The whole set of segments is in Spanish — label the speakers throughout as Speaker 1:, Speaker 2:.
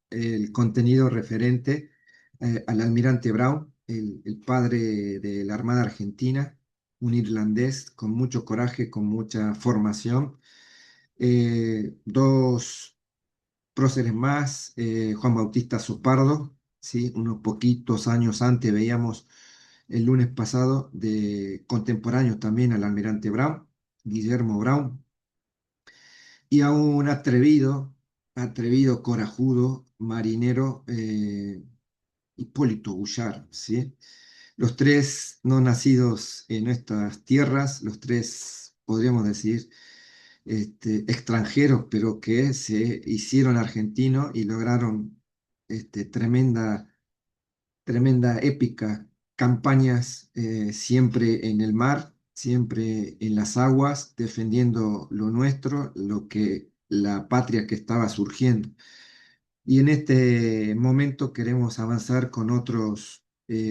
Speaker 1: el contenido referente al almirante Brown, el padre de la Armada Argentina, un irlandés con mucho coraje, con mucha formación. Dos próceres más, Juan Bautista Sopardo, ¿sí? Unos poquitos años antes veíamos el lunes pasado de contemporáneos también al almirante Brown, Guillermo Brown, y a un atrevido, corajudo, marinero, Hipólito Bullard, ¿sí? Los tres no nacidos en estas tierras, los tres, podríamos decir, extranjeros, pero que se hicieron argentinos y lograron tremenda, tremenda, épica campañas, siempre en el mar, siempre en las aguas, defendiendo lo nuestro, lo que la patria que estaba surgiendo. Y en este momento queremos avanzar con otros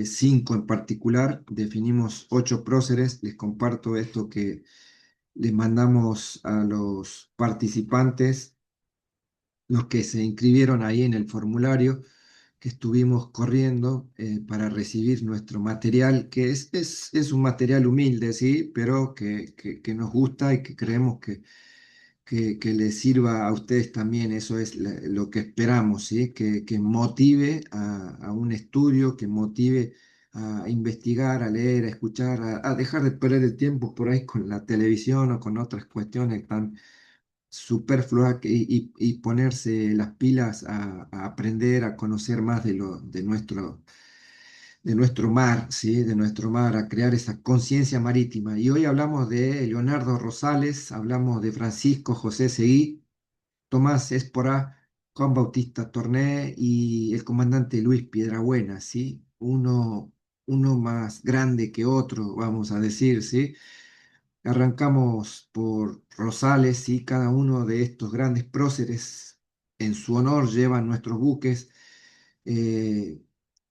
Speaker 1: cinco en particular. Definimos 8 próceres. Les comparto esto que les mandamos a los participantes, los que se inscribieron ahí en el formulario que estuvimos corriendo para recibir nuestro material, que es un material humilde, ¿sí? Pero que nos gusta y que creemos que les sirva a ustedes también. Eso es lo que esperamos, ¿sí? Que motive a un estudio, que motive a investigar, a leer, a escuchar, a dejar de perder el tiempo por ahí con la televisión o con otras cuestiones tan superfluas y ponerse las pilas a aprender, a conocer más de nuestro mar, ¿sí? De nuestro mar, a crear esa conciencia marítima. Y hoy hablamos de Leonardo Rosales, hablamos de Francisco José Seguí, Tomás Esporá, Juan Bautista Torné y el comandante Luis Piedrabuena, ¿sí? Uno más grande que otro, vamos a decir, ¿sí? Arrancamos por Rosales, ¿sí? Cada uno de estos grandes próceres en su honor llevan nuestros buques, eh,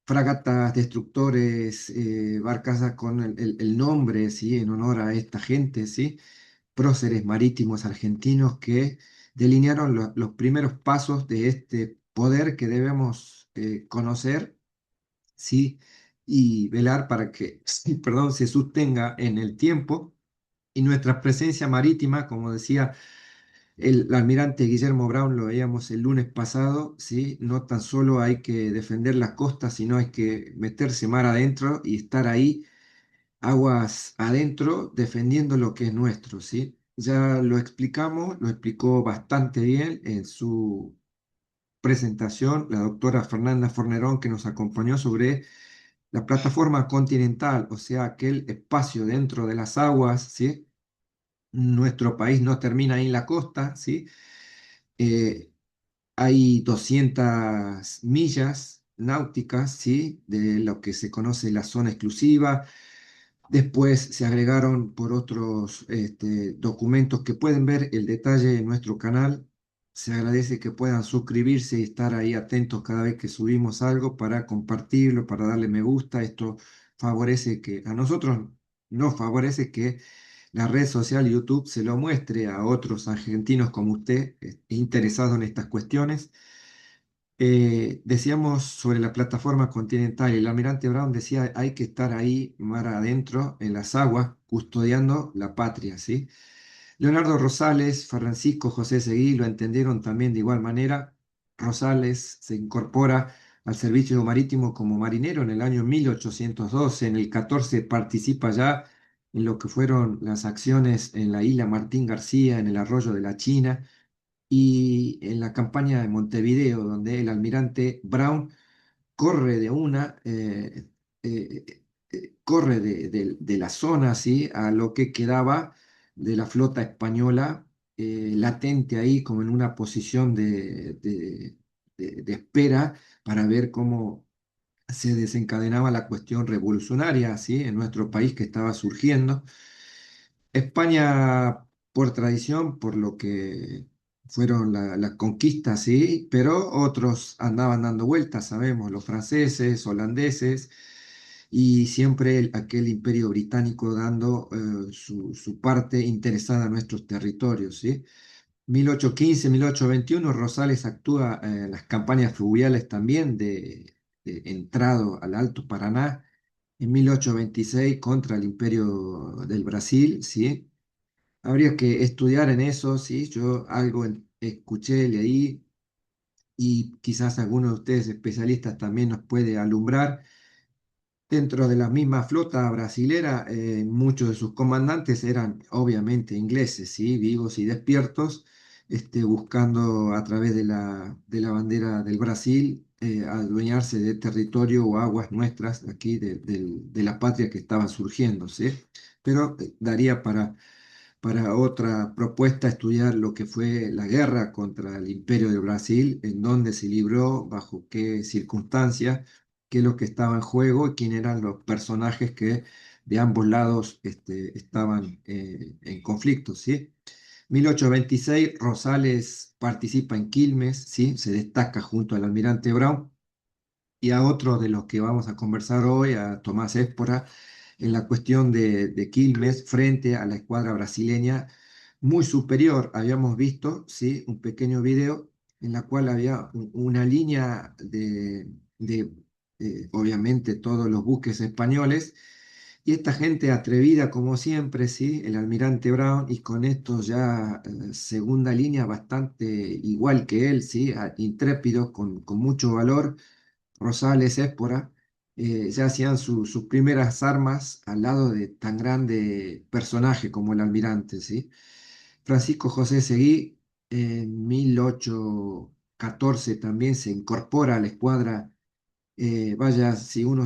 Speaker 1: fragatas, destructores, barcazas con el nombre, ¿sí? En honor a esta gente, ¿sí? Próceres marítimos argentinos que delinearon los primeros pasos de este poder que debemos conocer, ¿sí? Y velar para que, sí, perdón, se sostenga en el tiempo. Y nuestra presencia marítima, como decía el almirante Guillermo Brown, lo veíamos el lunes pasado, ¿sí? No tan solo hay que defender las costas, sino hay que meterse mar adentro y estar ahí, aguas adentro, defendiendo lo que es nuestro, ¿sí? Ya lo explicamos, lo explicó bastante bien en su presentación la doctora Fernanda Fornerón, que nos acompañó sobre la plataforma continental, o sea, aquel espacio dentro de las aguas, ¿sí? Nuestro país no termina ahí en la costa, ¿sí? Eh, Hay 200 millas náuticas, ¿sí? De lo que se conoce la zona exclusiva. Después se agregaron por otros documentos que pueden ver el detalle en nuestro canal. Se agradece que puedan suscribirse y estar ahí atentos cada vez que subimos algo para compartirlo, para darle me gusta. Esto favorece que a nosotros nos favorece que la red social YouTube se lo muestre a otros argentinos como usted, interesados en estas cuestiones. Decíamos sobre la plataforma continental, el almirante Brown decía, hay que estar ahí mar adentro, en las aguas, custodiando la patria, ¿sí? Leonardo Rosales, Francisco José Seguí lo entendieron también de igual manera. Rosales se incorpora al servicio marítimo como marinero en el año 1812. En el 14 participa ya en lo que fueron las acciones en la isla Martín García, en el arroyo de la China y en la campaña de Montevideo, donde el almirante Brown corre de corre de la zona, ¿sí? A lo que quedaba de la flota española, latente ahí como en una posición de espera para ver cómo se desencadenaba la cuestión revolucionaria, ¿sí? En nuestro país que estaba surgiendo. España, por tradición, por lo que fueron las conquistas, sí, pero otros andaban dando vueltas, sabemos, los franceses, holandeses, y siempre aquel imperio británico dando su parte interesada a nuestros territorios, ¿sí? 1815, 1821, Rosales actúa en las campañas fluviales también de entrado al Alto Paraná. En 1826 contra el Imperio del Brasil, ¿sí? Habría que estudiar en eso, ¿sí? Yo algo escuché, leí y quizás alguno de ustedes especialistas también nos puede alumbrar. Dentro de la misma flota brasilera, muchos de sus comandantes eran obviamente ingleses, ¿sí? Vivos y despiertos, buscando a través de la bandera del Brasil adueñarse de territorio o aguas nuestras aquí de la patria que estaban surgiendo, ¿sí? Pero daría para otra propuesta estudiar lo que fue la guerra contra el Imperio de Brasil, en dónde se libró, bajo qué circunstancias, qué es lo que estaba en juego y quién eran los personajes que de ambos lados estaban en conflicto, ¿sí? 1826, Rosales participa en Quilmes, ¿sí? Se destaca junto al almirante Brown y a otro de los que vamos a conversar hoy, a Tomás Espora, en la cuestión de Quilmes frente a la escuadra brasileña, muy superior. Habíamos visto, ¿sí? Un pequeño video en la cual había una línea obviamente, todos los buques españoles. Y esta gente atrevida como siempre, ¿sí? El almirante Brown y con esto ya segunda línea bastante igual que él, ¿sí? Intrépidos, con mucho valor, Rosales, Espora, ya hacían sus primeras armas al lado de tan grande personaje como el almirante, ¿sí? Francisco José Seguí en 1814 también se incorpora a la escuadra. Vaya, si uno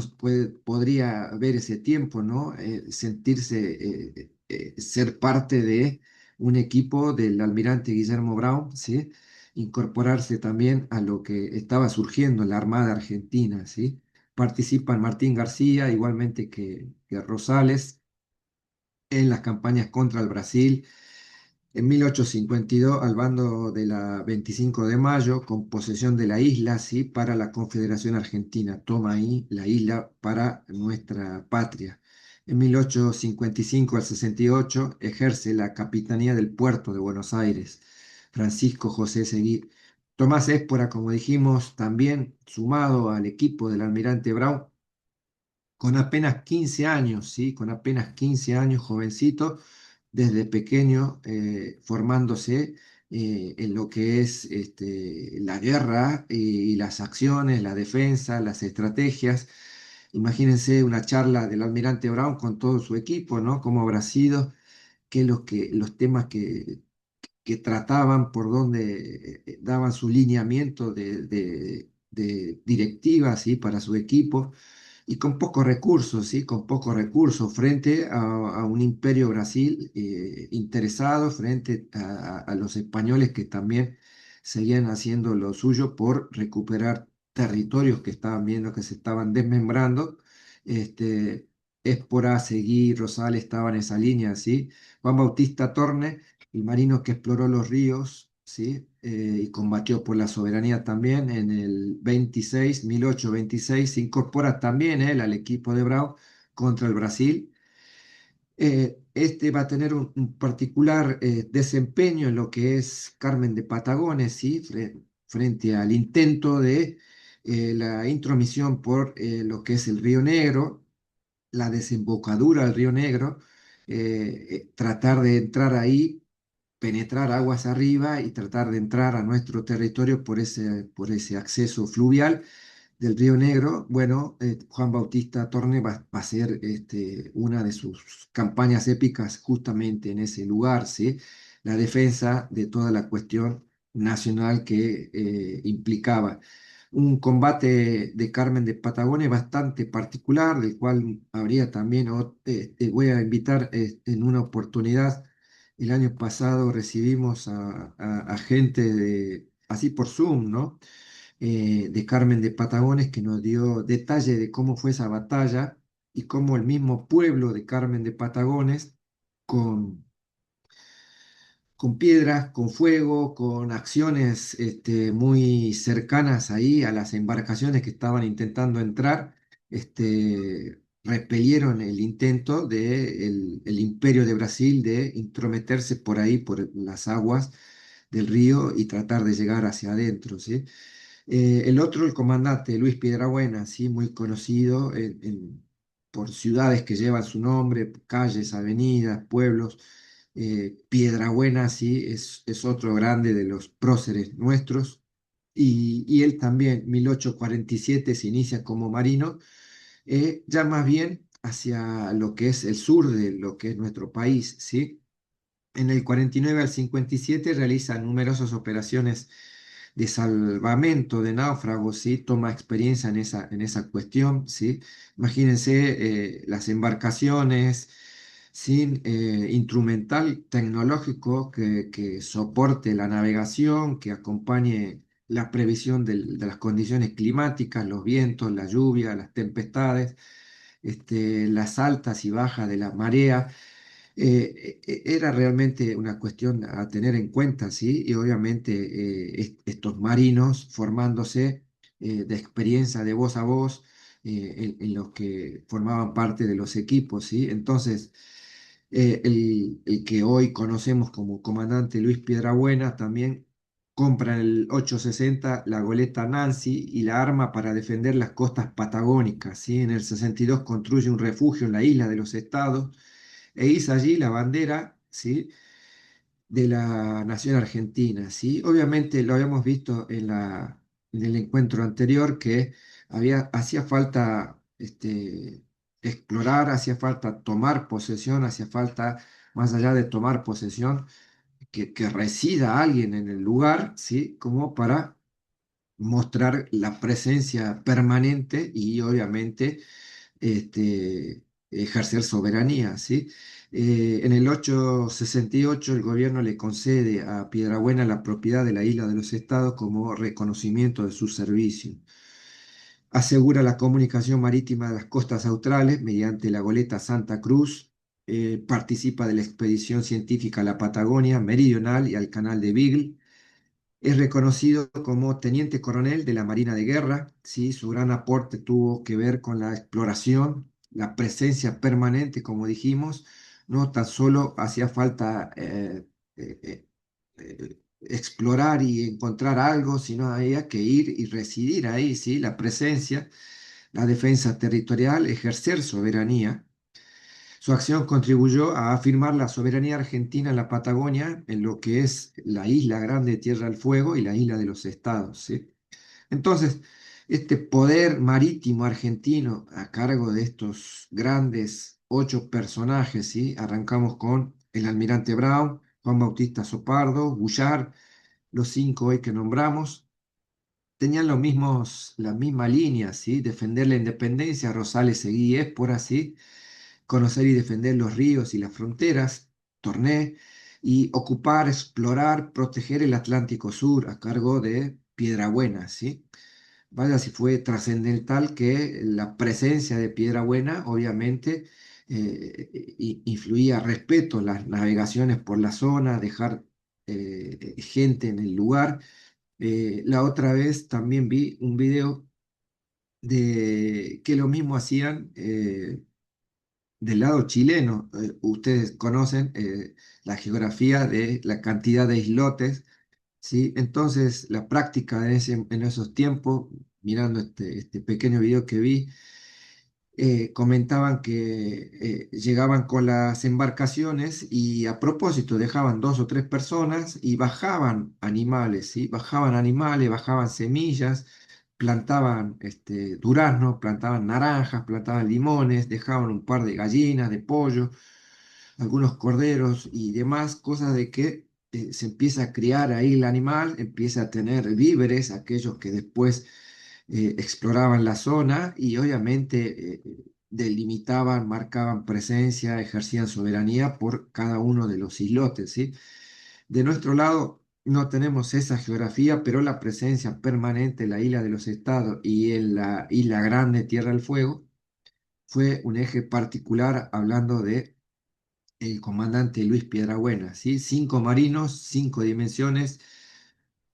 Speaker 1: podría ver ese tiempo, ¿no? Sentirse, ser parte de un equipo del almirante Guillermo Brown, ¿sí? Incorporarse también a lo que estaba surgiendo en la Armada Argentina, ¿sí? Participan Martín García, igualmente que Rosales, en las campañas contra el Brasil en 1852, al bando de la 25 de mayo, con posesión de la isla, ¿sí? Para la Confederación Argentina. Toma ahí la isla para nuestra patria. En 1855 al 68 ejerce la capitanía del puerto de Buenos Aires. Francisco José Seguí. Tomás Espora, como dijimos, también sumado al equipo del almirante Brown, con apenas 15 años, ¿sí? Con apenas 15 años, jovencito, desde pequeño, formándose en lo que es la guerra y las acciones, la defensa, las estrategias. Imagínense una charla del almirante Brown con todo su equipo, ¿no? Cómo habrá sido, los temas que trataban, por donde daban su lineamiento de directivas, ¿sí? Para su equipo y con pocos recursos, ¿sí? Con pocos recursos frente a un imperio Brasil interesado frente a los españoles que también seguían haciendo lo suyo por recuperar territorios que estaban viendo que se estaban desmembrando. Este, Espora, Seguí, Rosales estaban en esa línea, ¿sí? Juan Bautista Torne, el marino que exploró los ríos, ¿sí? Y combatió por la soberanía también en el 26, 1826, se incorpora también él al equipo de Brown contra el Brasil. Este va a tener un particular desempeño en lo que es Carmen de Patagones, ¿sí? Frente al intento de la intromisión por lo que es el Río Negro, la desembocadura del Río Negro, tratar de entrar ahí, penetrar aguas arriba y tratar de entrar a nuestro territorio por ese acceso fluvial del Río Negro. Bueno, Juan Bautista Torne va a ser una de sus campañas épicas justamente en ese lugar, ¿sí? La defensa de toda la cuestión nacional que implicaba. Un combate de Carmen de Patagones bastante particular, del cual habría también, te voy a invitar en una oportunidad. El año pasado recibimos a gente así por Zoom, ¿no? De Carmen de Patagones, que nos dio detalle de cómo fue esa batalla y cómo el mismo pueblo de Carmen de Patagones, con, con piedras, con fuego, con acciones muy cercanas ahí a las embarcaciones que estaban intentando entrar, repelieron el intento del el Imperio de Brasil de intrometerse por ahí, por las aguas del río y tratar de llegar hacia adentro, ¿sí? El otro, el comandante Luis Piedrabuena, ¿sí? Muy conocido por ciudades que llevan su nombre, calles, avenidas, pueblos. Piedrabuena, sí, es otro grande de los próceres nuestros. Y él también, 1847, se inicia como marino, ya más bien hacia lo que es el sur de lo que es nuestro país, ¿sí? En el 49 al 57 realiza numerosas operaciones de salvamento de náufragos, ¿sí? Toma experiencia en esa cuestión, ¿sí? Imagínense las embarcaciones sin instrumental tecnológico que soporte la navegación, que acompañe la previsión de las condiciones climáticas, los vientos, la lluvia, las tempestades, las altas y bajas de la marea. Era realmente una cuestión a tener en cuenta, ¿sí? Y obviamente estos marinos formándose de experiencia de voz a voz en los que formaban parte de los equipos, ¿sí? Entonces, el que hoy conocemos como comandante Luis Piedrabuena también compra en el 860 la goleta Nancy y la arma para defender las costas patagónicas, ¿sí? En el 62 construye un refugio en la isla de los Estados e hizo allí la bandera, ¿sí? De la nación argentina, ¿sí? Obviamente lo habíamos visto en el encuentro anterior que hacía falta explorar, hacía falta tomar posesión, hacía falta, más allá de tomar posesión, que resida alguien en el lugar, ¿sí? Como para mostrar la presencia permanente y obviamente ejercer soberanía, ¿sí? En el 868 el gobierno le concede a Piedrabuena la propiedad de la isla de los Estados como reconocimiento de su servicio. Asegura la comunicación marítima de las costas australes mediante la goleta Santa Cruz. Participa de la expedición científica a la Patagonia Meridional y al Canal de Beagle. Es reconocido como teniente coronel de la Marina de Guerra, ¿sí? Su gran aporte tuvo que ver con la exploración, la presencia permanente, como dijimos, no tan solo hacía falta eh, eh, explorar y encontrar algo, sino había que ir y residir ahí, ¿sí? La presencia, la defensa territorial, ejercer soberanía. Su acción contribuyó a afirmar la soberanía argentina en la Patagonia, en lo que es la isla Grande de Tierra del Fuego y la isla de los Estados, ¿sí? Entonces, este poder marítimo argentino a cargo de estos grandes 8 personajes, ¿sí? Arrancamos con el almirante Brown, Juan Bautista Sopardo, Bullard, los 5 hoy que nombramos, tenían la misma línea, ¿sí? Defender la independencia, Rosales Seguí, por así conocer y defender los ríos y las fronteras, Torné, y ocupar, explorar, proteger el Atlántico Sur a cargo de Piedrabuena, ¿sí? Vaya si fue trascendental que la presencia de Piedrabuena, obviamente, influía respeto las navegaciones por la zona, dejar gente en el lugar. La otra vez también vi un video de que lo mismo hacían del lado chileno. Ustedes conocen la geografía de la cantidad de islotes, ¿sí? Entonces, la práctica en esos tiempos, mirando este pequeño video que vi, comentaban que llegaban con las embarcaciones y a propósito dejaban 2 o 3 personas y bajaban animales, ¿sí? Bajaban animales, bajaban semillas, plantaban duraznos, plantaban naranjas, plantaban limones, dejaban un par de gallinas, de pollo, algunos corderos y demás, cosas de que se empieza a criar ahí el animal, empieza a tener víveres, aquellos que después exploraban la zona y obviamente delimitaban, marcaban presencia, ejercían soberanía por cada uno de los islotes, ¿sí? De nuestro lado no tenemos esa geografía, pero la presencia permanente en la isla de los Estados y en la isla Grande, Tierra del Fuego, fue un eje particular hablando de el comandante Luis Piedrabuena, ¿sí? 5 marinos, 5 dimensiones,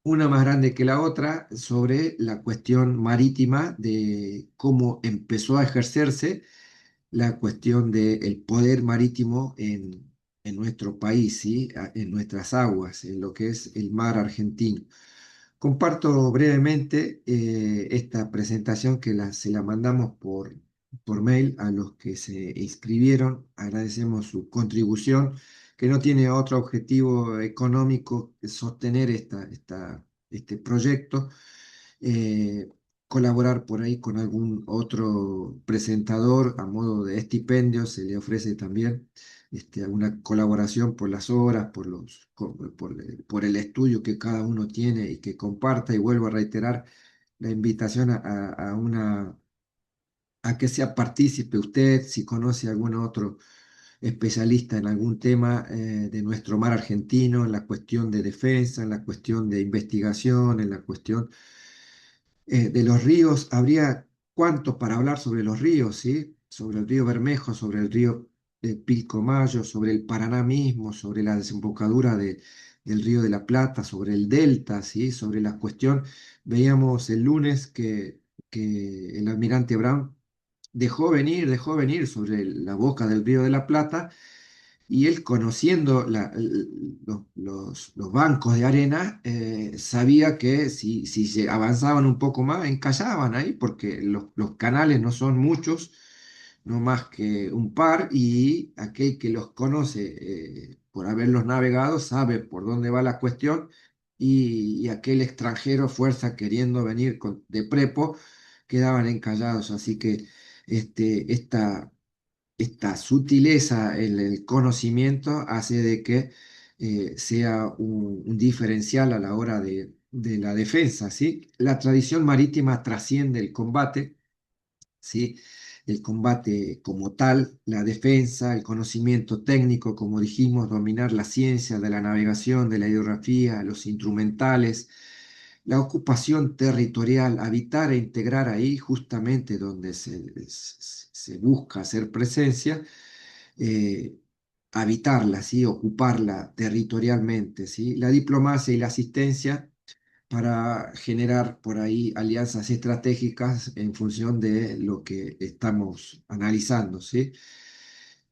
Speaker 1: una más grande que la otra, sobre la cuestión marítima de cómo empezó a ejercerse la cuestión del poder marítimo en nuestro país, ¿sí? En nuestras aguas, en lo que es el mar argentino. Comparto brevemente esta presentación que se la mandamos por mail a los que se inscribieron. Agradecemos su contribución, que no tiene otro objetivo económico que sostener este proyecto, eh, colaborar por ahí con algún otro presentador a modo de estipendio, se le ofrece también alguna colaboración por las horas, por el estudio que cada uno tiene y que comparta. Y vuelvo a reiterar la invitación a que sea partícipe usted, si conoce algún otro especialista en algún tema de nuestro mar argentino, en la cuestión de defensa, en la cuestión de investigación, en la cuestión de los ríos. Habría cuánto para hablar sobre los ríos, ¿sí? Sobre el río Bermejo, sobre el río Pilcomayo, sobre el Paraná mismo, sobre la desembocadura del río de la Plata, sobre el delta, ¿sí? Sobre la cuestión. Veíamos el lunes que el almirante Brown dejó venir sobre la boca del río de la Plata, y él, conociendo los bancos de arena, sabía que si se avanzaban un poco más, encallaban ahí, porque los canales no son muchos, no más que un par, y aquel que los conoce por haberlos navegado sabe por dónde va la cuestión, y aquel extranjero, fuerza queriendo venir de prepo, quedaban encallados. Así que esta sutileza en el conocimiento hace de que sea un diferencial a la hora de la defensa, ¿sí? La tradición marítima trasciende el combate, ¿sí? El combate como tal, la defensa, el conocimiento técnico, como dijimos, dominar la ciencia de la navegación, de la hidrografía, los instrumentales, la ocupación territorial, habitar e integrar ahí justamente donde se busca hacer presencia, eh, habitarla, ¿sí? Ocuparla territorialmente, ¿sí? La diplomacia y la asistencia para generar por ahí alianzas estratégicas en función de lo que estamos analizando, ¿sí?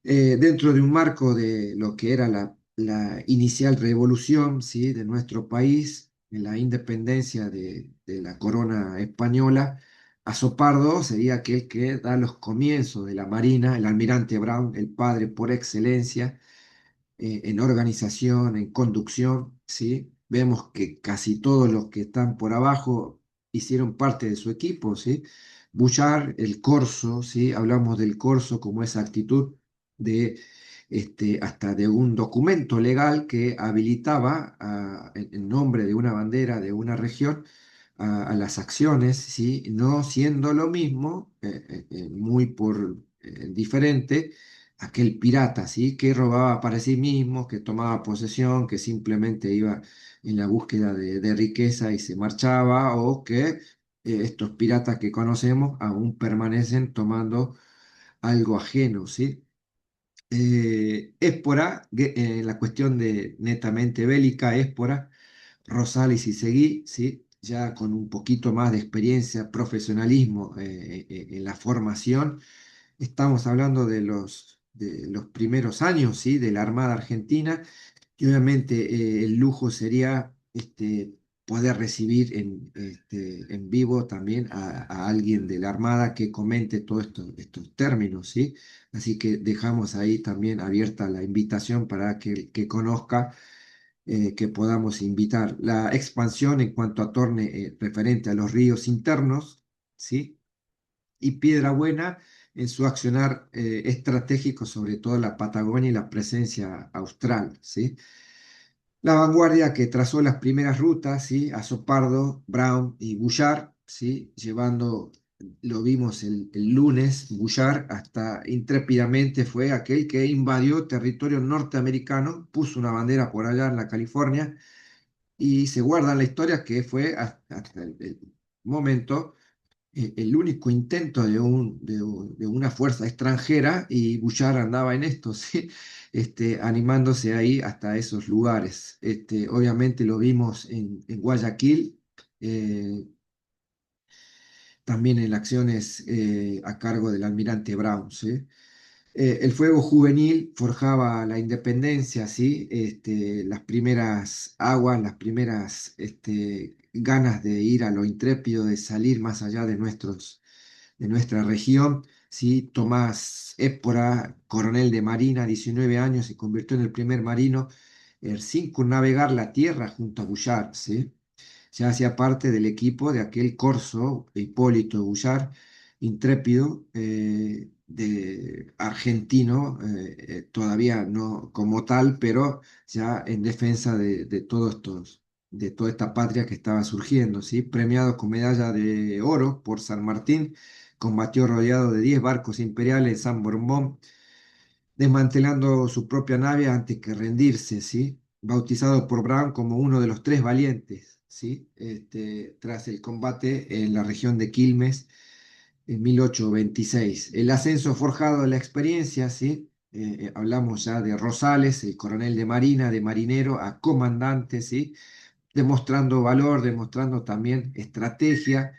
Speaker 1: Dentro de un marco de lo que era la inicial revolución, ¿sí? De nuestro país, en la independencia de la corona española, Azopardo sería aquel que da los comienzos de la Marina, el almirante Brown, el padre por excelencia en organización, en conducción, ¿sí? Vemos que casi todos los que están por abajo hicieron parte de su equipo, ¿sí? Bouchard, el corso, ¿sí? Hablamos del corso como esa actitud de hasta de un documento legal que habilitaba en nombre de una bandera de una región a las acciones, ¿sí? No siendo lo mismo, muy por diferente, aquel pirata, ¿sí? Que robaba para sí mismo, que tomaba posesión, que simplemente iba en la búsqueda de riqueza y se marchaba, o que estos piratas que conocemos aún permanecen tomando algo ajeno, ¿sí? Éspora, la cuestión de netamente bélica, Éspora, Rosales y Seguí, ¿sí? Ya con un poquito más de experiencia, profesionalismo en la formación. Estamos hablando de los primeros años, ¿sí? De la Armada Argentina, y obviamente el lujo sería poder recibir en vivo también a alguien de la Armada que comente todos estos términos, ¿sí? Así que dejamos ahí también abierta la invitación para que el que conozca, que podamos invitar. La expansión en cuanto a Torne referente a los ríos internos, ¿sí? Y Piedra Buena en su accionar estratégico, sobre todo la Patagonia y la presencia austral, ¿sí? La vanguardia que trazó las primeras rutas, ¿sí? Azopardo, Brown y Bouchard, ¿sí? Llevando, lo vimos el lunes, Bouchard hasta intrépidamente fue aquel que invadió territorio norteamericano, puso una bandera por allá en la California, y se guarda en la historia que fue hasta el momento el único intento de una fuerza extranjera, y Bouchard andaba en esto, ¿sí? Animándose ahí hasta esos lugares. Obviamente lo vimos en Guayaquil, eh, también en acciones a cargo del almirante Brown, ¿sí? El fuego juvenil forjaba la independencia, ¿sí? Las primeras aguas, las primeras ganas de ir a lo intrépido, de salir más allá de nuestra región, ¿sí? Tomás Espora, coronel de Marina, 19 años, se convirtió en el primer marino en circunnavegar la tierra junto a Bullard, ¿sí? Ya hacía parte del equipo de aquel corso de Hipólito Bullard, intrépido, de argentino, todavía no como tal, pero ya en defensa de todos estos, de toda esta patria que estaba surgiendo, ¿sí? Premiado con medalla de oro por San Martín, combatió rodeado de 10 barcos imperiales en San Borbón, desmantelando su propia nave antes que rendirse, ¿sí? Bautizado por Brown como uno de los tres valientes, ¿sí? Tras el combate en la región de Quilmes en 1826. El ascenso forjado de la experiencia, ¿sí? Hablamos ya de Rosales, el coronel de Marina, de marinero a comandante, ¿sí? Demostrando valor, demostrando también estrategia.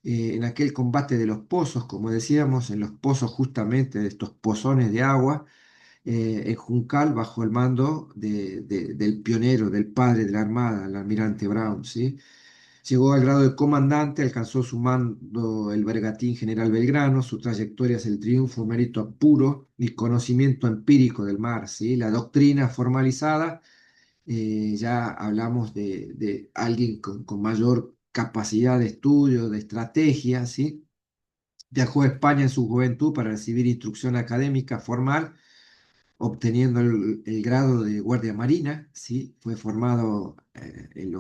Speaker 1: En aquel combate de los pozos, como decíamos, en los pozos justamente de estos pozones de agua, en Juncal bajo el mando del pionero, del padre de la Armada, el almirante Brown, ¿sí? Llegó al grado de comandante, alcanzó su mando el bergantín General Belgrano, su trayectoria es el triunfo, mérito puro y conocimiento empírico del mar, ¿sí? La doctrina formalizada, ya hablamos de alguien con mayor capacidad de estudio, de estrategia, ¿sí? Viajó a España en su juventud para recibir instrucción académica formal obteniendo el grado de guardia marina, ¿sí? Fue formado en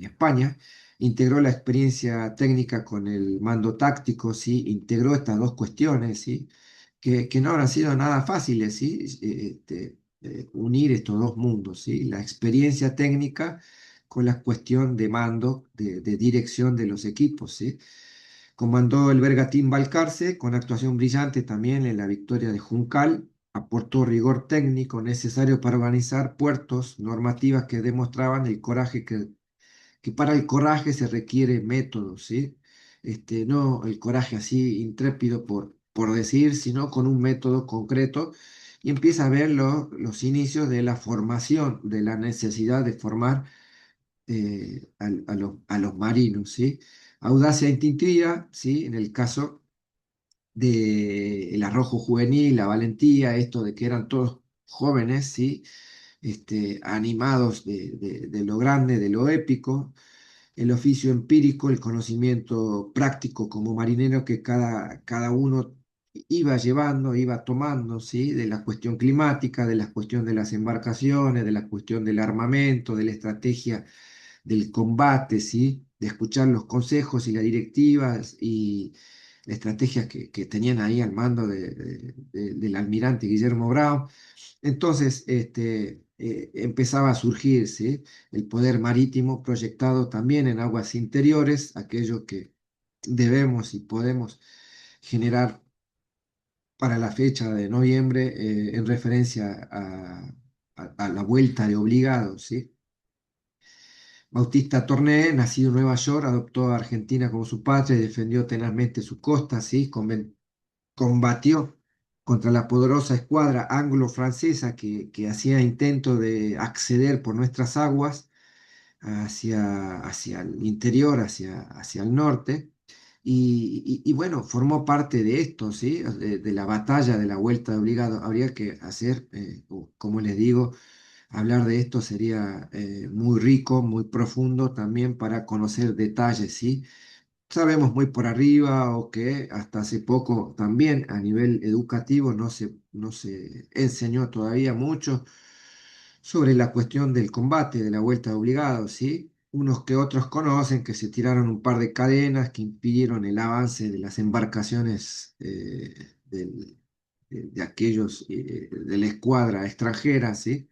Speaker 1: España, integró la experiencia técnica con el mando táctico, ¿sí? Integró estas dos cuestiones, ¿sí? Que no habrán sido nada fáciles, ¿sí? Unir estos dos mundos, ¿sí? La experiencia técnica con la cuestión de mando, de dirección de los equipos, ¿sí? Comandó el Bergantín Balcarce con actuación brillante también en la victoria de Juncal. Aportó rigor técnico necesario para organizar puertos, normativas que demostraban el coraje que para el coraje se requiere método, ¿sí? No el coraje así intrépido por decir, sino con un método concreto. Y empieza a ver los inicios de la formación, de la necesidad de formar a los marinos, ¿sí? Audacia instintiva, ¿sí? En el caso del arrojo juvenil, la valentía, esto de que eran todos jóvenes, ¿sí? Animados de lo grande, de lo épico, el oficio empírico, el conocimiento práctico como marinero que cada uno iba llevando, iba tomando, ¿sí? De la cuestión climática, de la cuestión de las embarcaciones, de la cuestión del armamento, de la estrategia del combate, ¿sí? De escuchar los consejos y las directivas y las estrategias que tenían ahí al mando del almirante Guillermo Brown. Entonces, empezaba a surgir, ¿sí? El poder marítimo proyectado también en aguas interiores, aquello que debemos y podemos generar para la fecha de noviembre en referencia a la vuelta de obligados, ¿sí? Bautista Torné, nacido en Nueva York, adoptó a Argentina como su patria y defendió tenazmente su costa, ¿sí? Combatió contra la poderosa escuadra anglo-francesa que hacía intento de acceder por nuestras aguas hacia el interior, hacia el norte. Y bueno, formó parte de esto, ¿sí? De la batalla de la vuelta de obligado. Habría que hacer, como les digo, hablar de esto sería muy rico, muy profundo también para conocer detalles, ¿sí? Sabemos muy por arriba o que hasta hace poco también a nivel educativo no se enseñó todavía mucho sobre la cuestión del combate, de la vuelta de obligados, ¿sí? Unos que otros conocen que se tiraron un par de cadenas que impidieron el avance de las embarcaciones de aquellos de la escuadra extranjera, ¿sí?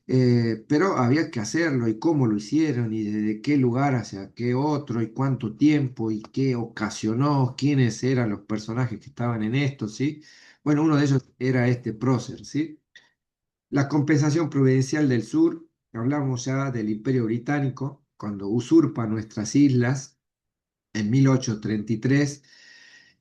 Speaker 1: Pero había que hacerlo y cómo lo hicieron y desde qué lugar hacia qué otro y cuánto tiempo y qué ocasionó, quiénes eran los personajes que estaban en esto, ¿sí? Bueno, uno de ellos era este prócer, ¿sí? La compensación providencial del sur, hablamos ya del Imperio Británico, cuando usurpa nuestras islas en 1833,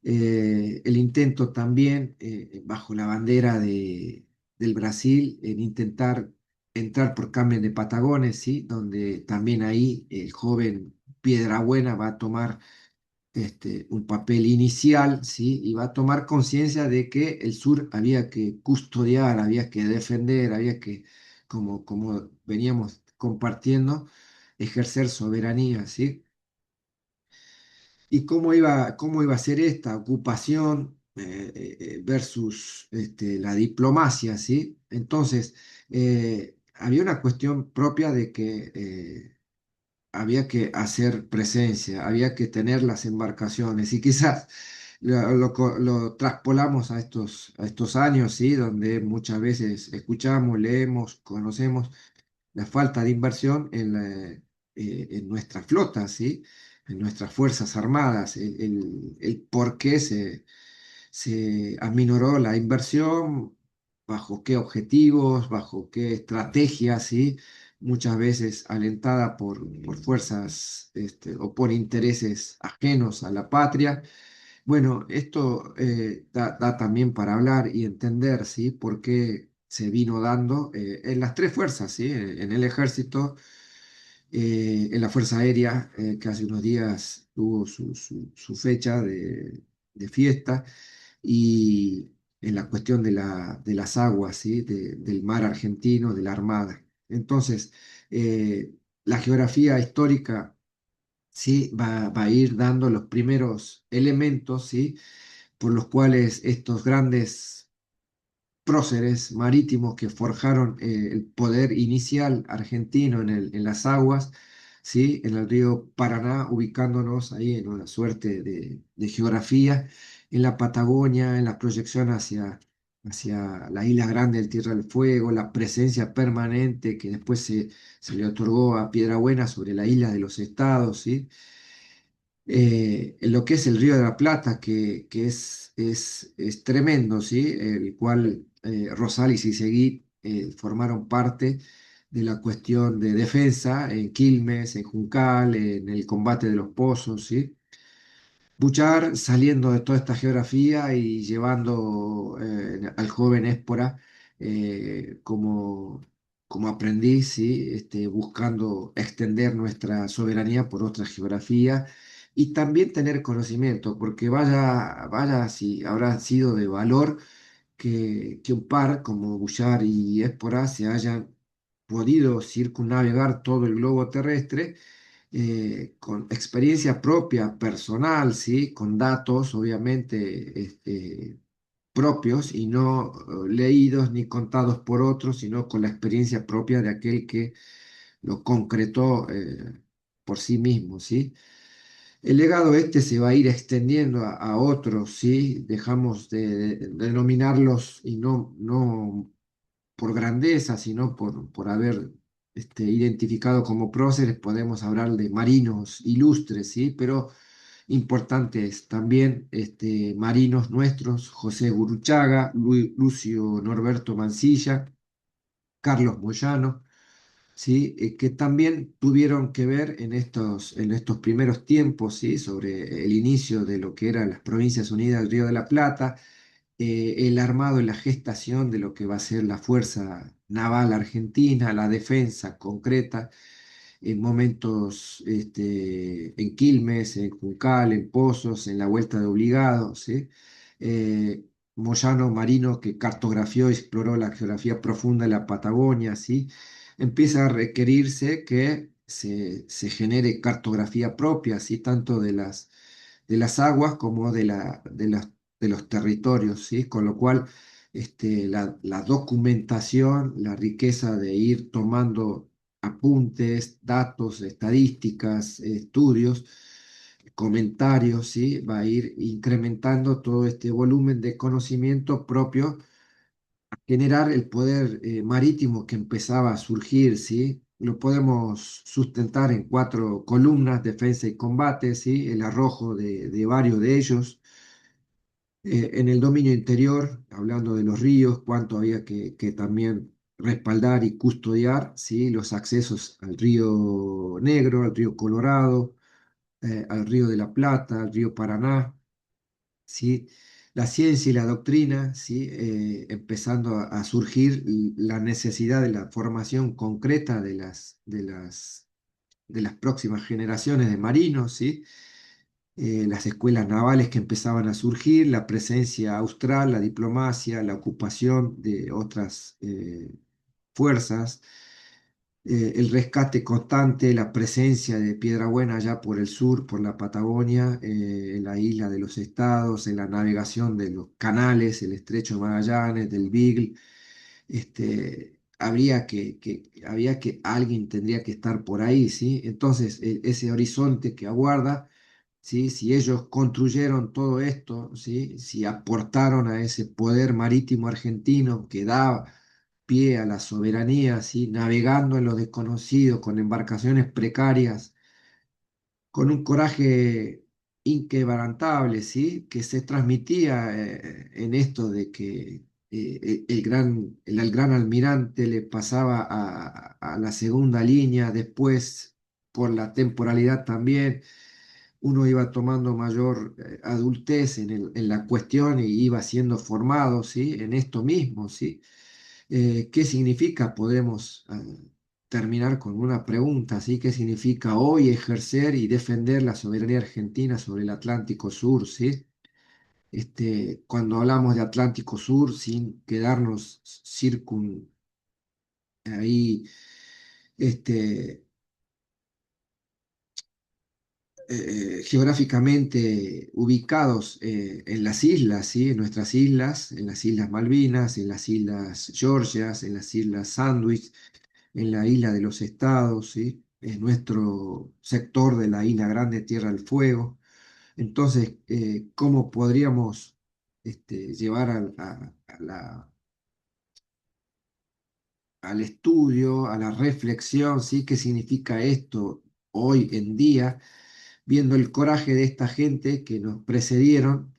Speaker 1: el intento también, bajo la bandera del Brasil, en intentar entrar por Carmen de Patagones, ¿sí? Donde también ahí el joven Piedrabuena va a tomar un papel inicial, ¿sí? Y va a tomar conciencia de que el sur había que custodiar, había que defender, había que, como veníamos compartiendo, ejercer soberanía, ¿sí? ¿Y cómo iba a ser esta ocupación versus la diplomacia, ¿sí? Entonces, había una cuestión propia de que había que hacer presencia, había que tener las embarcaciones y quizás lo traspolamos a estos años, ¿sí? Donde muchas veces escuchamos, leemos, conocemos la falta de inversión en nuestra flota, ¿sí? En nuestras fuerzas armadas, el por qué se aminoró la inversión, bajo qué objetivos, bajo qué estrategias, ¿sí? Muchas veces alentada por fuerzas o por intereses ajenos a la patria. Bueno, esto da también para hablar y entender, ¿sí? Por qué se vino dando en las tres fuerzas, ¿sí? En el ejército, en la Fuerza Aérea, que hace unos días tuvo su fecha de fiesta, y en la cuestión de las aguas, ¿sí? Del mar argentino, de la Armada. Entonces, la geografía histórica, ¿sí? Va a ir dando los primeros elementos, ¿sí? Por los cuales estos grandes próceres marítimos que forjaron el poder inicial argentino en las aguas, ¿sí? En el río Paraná, ubicándonos ahí en una suerte de geografía, en la Patagonia, en la proyección hacia la isla Grande del Tierra del Fuego, la presencia permanente que después se le otorgó a Piedrabuena sobre la isla de los Estados, ¿sí? En lo que es el Río de la Plata, que es tremendo, ¿sí? El cual Rosales y Seguí formaron parte de la cuestión de defensa en Quilmes, en Juncal, en el combate de los pozos, ¿sí? Buchar saliendo de toda esta geografía y llevando al joven Éspora como aprendiz, ¿sí? Buscando extender nuestra soberanía por otra geografía y también tener conocimiento, porque vaya si habrá sido de valor que un par como Buchar y Éspora se hayan podido circunnavegar todo el globo terrestre con experiencia propia, personal, ¿sí? Con datos, obviamente, propios y no leídos ni contados por otros, sino con la experiencia propia de aquel que lo concretó por sí mismo, ¿sí? El legado este se va a ir extendiendo a otros, ¿sí? Dejamos de denominarlos y no por grandeza, sino por haber identificado como próceres, podemos hablar de marinos ilustres, ¿sí? Pero importantes también marinos nuestros, José Guruchaga, Lucio Norberto Mansilla, Carlos Moyano, ¿sí? Que también tuvieron que ver en estos primeros tiempos, ¿sí? Sobre el inicio de lo que eran las Provincias Unidas del Río de la Plata, el armado y la gestación de lo que va a ser la Fuerza Naval Argentina, la defensa concreta, en momentos en Quilmes, en Juncal, en Pozos, en la Vuelta de Obligados, ¿sí? Eh, Moyano Marino, que cartografió y exploró la geografía profunda de la Patagonia, ¿sí? Empieza a requerirse que se genere cartografía propia, ¿sí? Tanto de las aguas como de los territorios, ¿sí? Con lo cual la documentación, la riqueza de ir tomando apuntes, datos, estadísticas, estudios, comentarios, ¿sí? Va a ir incrementando todo este volumen de conocimiento propio, generar el poder marítimo que empezaba a surgir, ¿sí? Lo podemos sustentar en cuatro columnas: defensa y combate, ¿sí? El arrojo de varios de ellos. En el dominio interior, hablando de los ríos, cuánto había que también respaldar y custodiar, ¿sí? Los accesos al río Negro, al río Colorado, al río de la Plata, al río Paraná. ¿sí? La ciencia y la doctrina, ¿sí? Empezando a surgir la necesidad de la formación concreta de las próximas generaciones de marinos, ¿sí? Las escuelas navales que empezaban a surgir, la presencia austral, la diplomacia, la ocupación de otras fuerzas, el rescate constante, la presencia de Piedrabuena allá por el sur, por la Patagonia, en la isla de los Estados, en la navegación de los canales, el Estrecho de Magallanes, del Beagle. Había que alguien tendría que estar por ahí, ¿sí? Entonces, ese horizonte que aguarda, ¿sí? Si ellos construyeron todo esto, ¿sí? Si aportaron a ese poder marítimo argentino que da pie a la soberanía, ¿sí? Navegando en lo desconocido, con embarcaciones precarias, con un coraje inquebrantable, ¿sí? Que se transmitía en esto de que el gran almirante le pasaba a la segunda línea, después por la temporalidad también, uno iba tomando mayor adultez en la cuestión y iba siendo formado, ¿sí? En esto mismo, ¿sí? ¿Qué significa? Podemos terminar con una pregunta, ¿sí? ¿Qué significa hoy ejercer y defender la soberanía argentina sobre el Atlántico Sur, ¿sí? Cuando hablamos de Atlántico Sur, sin quedarnos ahí, este, geográficamente ubicados en las islas, ¿sí? En nuestras islas, en las Islas Malvinas, en las Islas Georgias, en las Islas Sandwich, en la isla de los Estados, ¿sí? Es nuestro sector de la Isla Grande, Tierra del Fuego. Entonces, ¿cómo podríamos llevar al estudio, a la reflexión, ¿sí? ¿Qué significa esto hoy en día, viendo el coraje de esta gente que nos precedieron,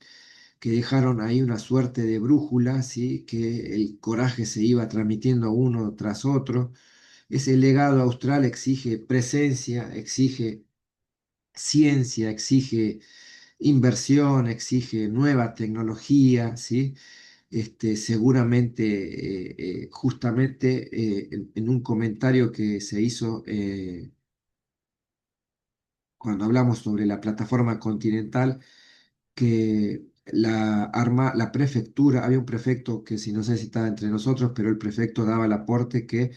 Speaker 1: que dejaron ahí una suerte de brújula, ¿sí? Que el coraje se iba transmitiendo uno tras otro? Ese legado austral exige presencia, exige ciencia, exige inversión, exige nueva tecnología, ¿sí? Seguramente, justamente en un comentario que se hizo cuando hablamos sobre la plataforma continental, que la prefectura, había un prefecto que si no sé si estaba entre nosotros, pero el prefecto daba el aporte que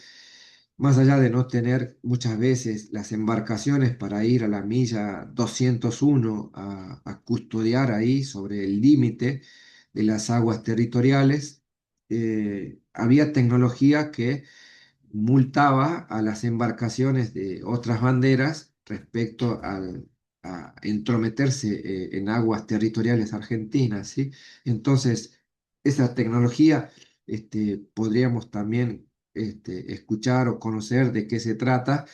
Speaker 1: más allá de no tener muchas veces las embarcaciones para ir a la milla 201 a custodiar ahí sobre el límite de las aguas territoriales, había tecnología que multaba a las embarcaciones de otras banderas respecto a entrometerse en aguas territoriales argentinas, ¿sí? Entonces, esa tecnología podríamos también escuchar o conocer de qué se trata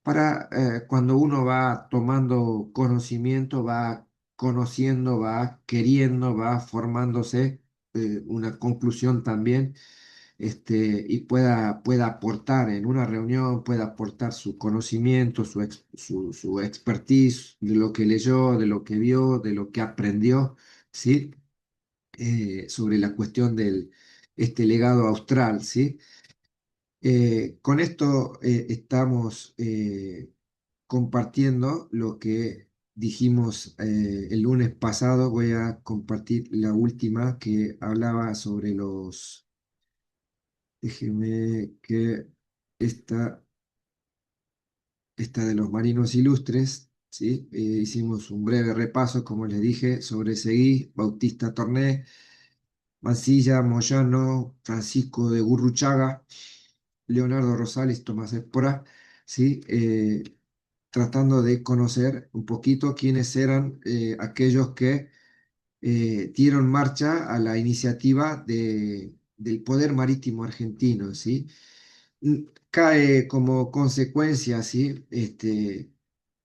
Speaker 1: para cuando uno va tomando conocimiento, va conociendo, va queriendo, va formándose una conclusión también, y pueda aportar en una reunión, pueda aportar su conocimiento, su expertise de lo que leyó, de lo que vio, de lo que aprendió, ¿sí? Sobre la cuestión del este legado austral, ¿sí? Con esto estamos compartiendo lo que dijimos el lunes pasado. Voy a compartir la última que hablaba sobre déjeme que esta, esta de los marinos ilustres, ¿sí? Hicimos un breve repaso, como les dije, sobre Seguí, Bautista Torné, Mansilla, Moyano, Francisco de Gurruchaga, Leonardo Rosales, Tomás Espora, ¿sí? Tratando de conocer un poquito quiénes eran aquellos que dieron marcha a la iniciativa del poder marítimo argentino, ¿sí? Cae como consecuencia, ¿sí?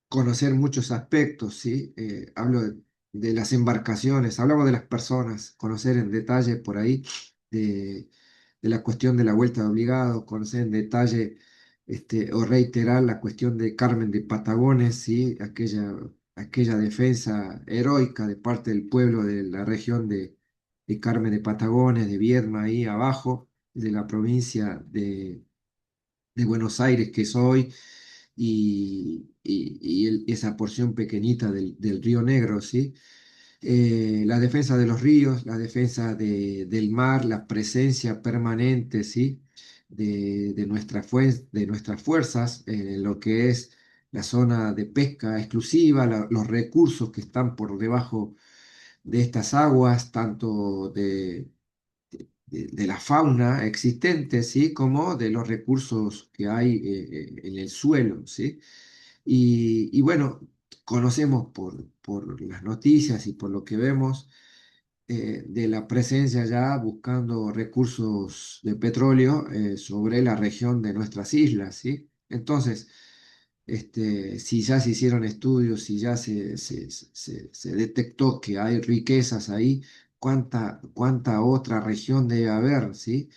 Speaker 1: Conocer muchos aspectos, ¿sí? Hablo de las embarcaciones, hablamos de las personas, conocer en detalle por ahí de la cuestión de la vuelta de obligado, conocer en detalle o reiterar la cuestión de Carmen de Patagones, ¿sí? aquella defensa heroica de parte del pueblo de la región de Carmen de Patagones, de Viedma, ahí abajo, de la provincia de Buenos Aires que es hoy, y esa porción pequeñita del Río Negro, ¿sí? La defensa de los ríos, la defensa del mar, la presencia permanente, ¿sí? De nuestras fuerzas en lo que es la zona de pesca exclusiva, los recursos que están por debajo de estas aguas, tanto de la fauna existente, ¿sí? Como de los recursos que hay en el suelo, ¿sí? Y bueno, conocemos por las noticias y por lo que vemos de la presencia ya buscando recursos de petróleo sobre la región de nuestras islas, ¿sí? Entonces, si ya se hicieron estudios, si ya se detectó que hay riquezas ahí, ¿cuánta otra región debe haber, ¿sí?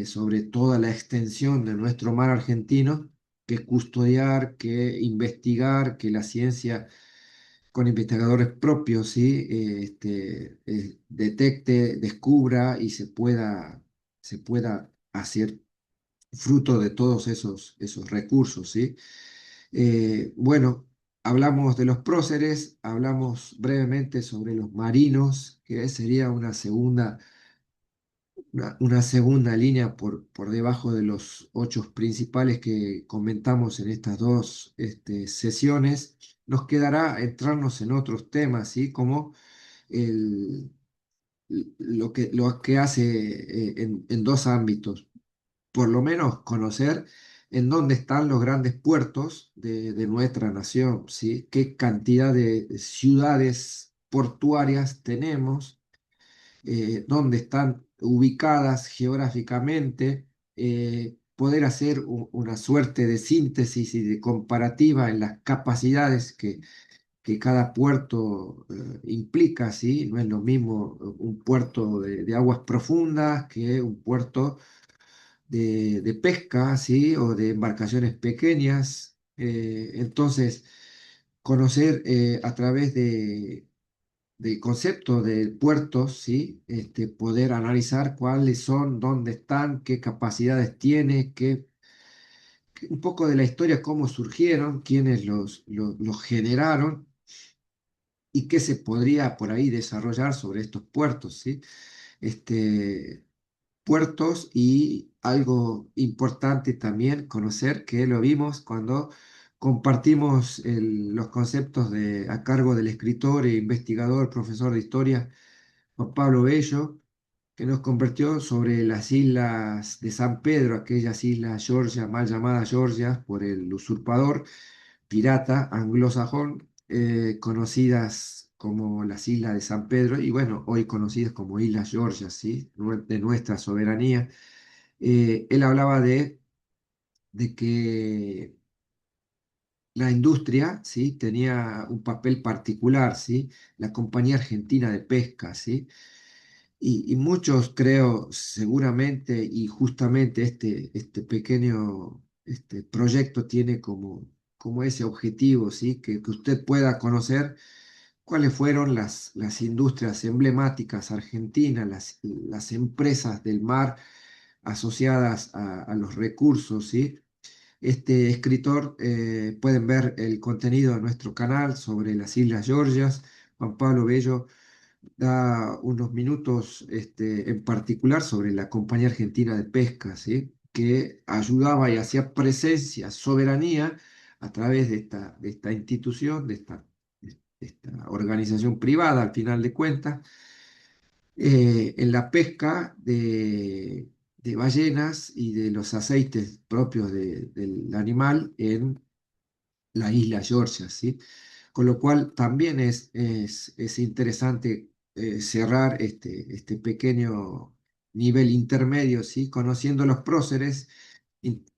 Speaker 1: Sobre toda la extensión de nuestro mar argentino, que custodiar, que investigar, que la ciencia con investigadores propios, ¿sí? Detecte, descubra y se pueda hacer fruto de todos esos recursos, ¿sí? Bueno, hablamos de los próceres, hablamos brevemente sobre los marinos, que sería una segunda línea por debajo de los ocho principales que comentamos en estas dos sesiones. Nos quedará entrarnos en otros temas, ¿sí? Como el, lo que hace en dos ámbitos. Por lo menos conocer en dónde están los grandes puertos de nuestra nación, ¿sí? Qué cantidad de ciudades portuarias tenemos, dónde están ubicadas geográficamente, poder hacer una suerte de síntesis y de comparativa en las capacidades que cada puerto implica, ¿sí? No es lo mismo un puerto de aguas profundas que un puerto de pesca, ¿sí? O de embarcaciones pequeñas. Entonces, conocer a través del concepto de puertos, ¿sí? Poder analizar cuáles son, dónde están, qué capacidades tiene, un poco de la historia, cómo surgieron, quiénes los generaron y qué se podría por ahí desarrollar sobre estos puertos, ¿sí? Este, Puertos y algo importante también conocer, que lo vimos cuando compartimos los conceptos a cargo del escritor e investigador, profesor de historia, Juan Pablo Bello, que nos convirtió sobre las islas de San Pedro, aquellas islas Georgia, mal llamadas Georgia por el usurpador pirata anglosajón, conocidas como las Islas de San Pedro y bueno, hoy conocidas como Islas Georgias, ¿sí? De nuestra soberanía. Él hablaba de que la industria, ¿sí? Tenía un papel particular, ¿sí? La Compañía Argentina de Pesca, ¿sí? Y muchos creo seguramente y justamente este pequeño proyecto tiene como ese objetivo, ¿sí? Que usted pueda conocer cuáles fueron las industrias emblemáticas argentinas, las empresas del mar asociadas a los recursos, ¿sí? Este escritor, pueden ver el contenido de nuestro canal sobre las Islas Georgias. Juan Pablo Bello da unos minutos en particular sobre la Compañía Argentina de Pesca, ¿sí? Que ayudaba y hacía presencia, soberanía a través de esta institución, de esta organización privada, al final de cuentas, en la pesca de ballenas y de los aceites propios del animal en la isla Georgia, ¿sí? Con lo cual también es interesante cerrar este pequeño nivel intermedio, ¿sí? Conociendo los próceres,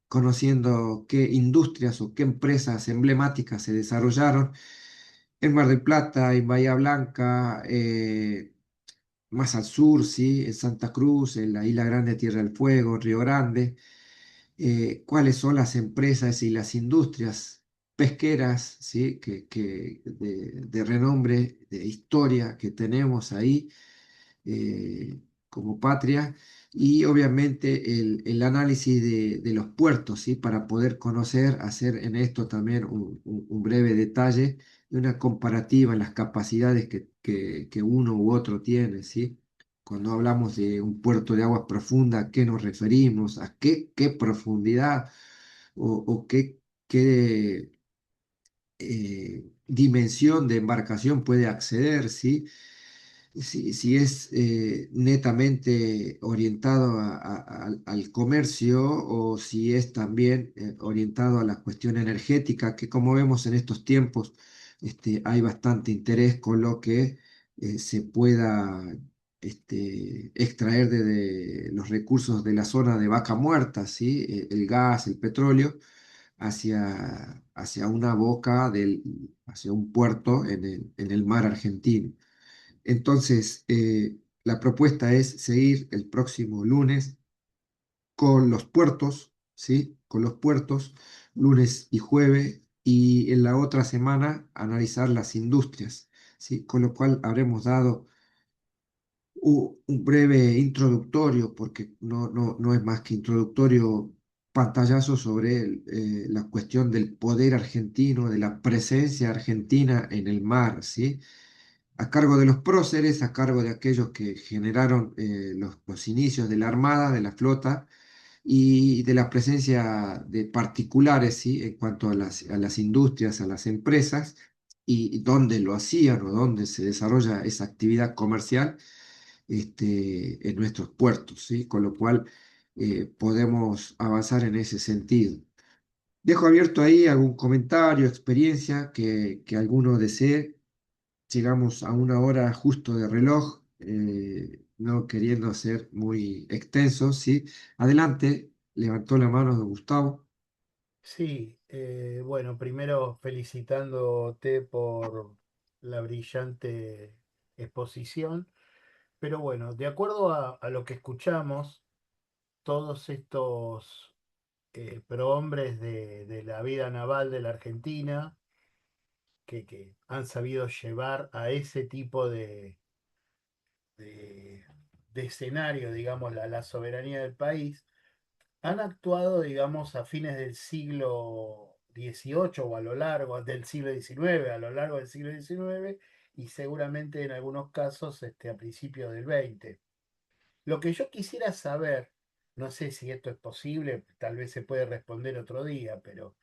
Speaker 1: conociendo qué industrias o qué empresas emblemáticas se desarrollaron en Mar del Plata, en Bahía Blanca, más al sur, ¿sí? En Santa Cruz, en la Isla Grande, Tierra del Fuego, Río Grande, cuáles son las empresas y las industrias pesqueras, ¿sí? De renombre, de historia que tenemos ahí como patria, y obviamente el análisis de los puertos, ¿sí? Para poder conocer, hacer en esto también un breve detalle de una comparativa en las capacidades que uno u otro tiene, ¿sí? Cuando hablamos de un puerto de aguas profundas, ¿a qué nos referimos? ¿A qué profundidad o qué dimensión de embarcación puede acceder, ¿sí? Si es netamente orientado al comercio o si es también orientado a la cuestión energética, que como vemos en estos tiempos hay bastante interés con lo que se pueda extraer de los recursos de la zona de Vaca Muerta, ¿sí? El gas, el petróleo hacia una boca hacia un puerto en el mar argentino. Entonces, la propuesta es seguir el próximo lunes con los puertos, ¿sí? Con los puertos, lunes y jueves, y en la otra semana analizar las industrias, ¿sí? Con lo cual habremos dado un breve introductorio, porque no es más que introductorio, pantallazo sobre la cuestión del poder argentino, de la presencia argentina en el mar, ¿sí? A cargo de los próceres, a cargo de aquellos que generaron los inicios de la armada, de la flota y de la presencia de particulares, ¿sí? En cuanto a las industrias, a las empresas y dónde lo hacían o dónde se desarrolla esa actividad comercial en nuestros puertos, ¿sí? Con lo cual podemos avanzar en ese sentido. Dejo abierto ahí algún comentario, experiencia que alguno desee. Llegamos a una hora justo de reloj, no queriendo ser muy extensos, ¿sí? Adelante, levantó la mano de Gustavo.
Speaker 2: Sí, bueno, primero felicitándote por la brillante exposición, pero bueno, de acuerdo a lo que escuchamos, todos estos prohombres de la vida naval de la Argentina, que han sabido llevar a ese tipo de, de escenario, digamos, la soberanía del país, han actuado, digamos, a fines del siglo XVIII o a lo largo del siglo XIX, a lo largo del siglo XIX y seguramente en algunos casos a principios del XX. Lo que yo quisiera saber, no sé si esto es posible, tal vez se puede responder otro día, pero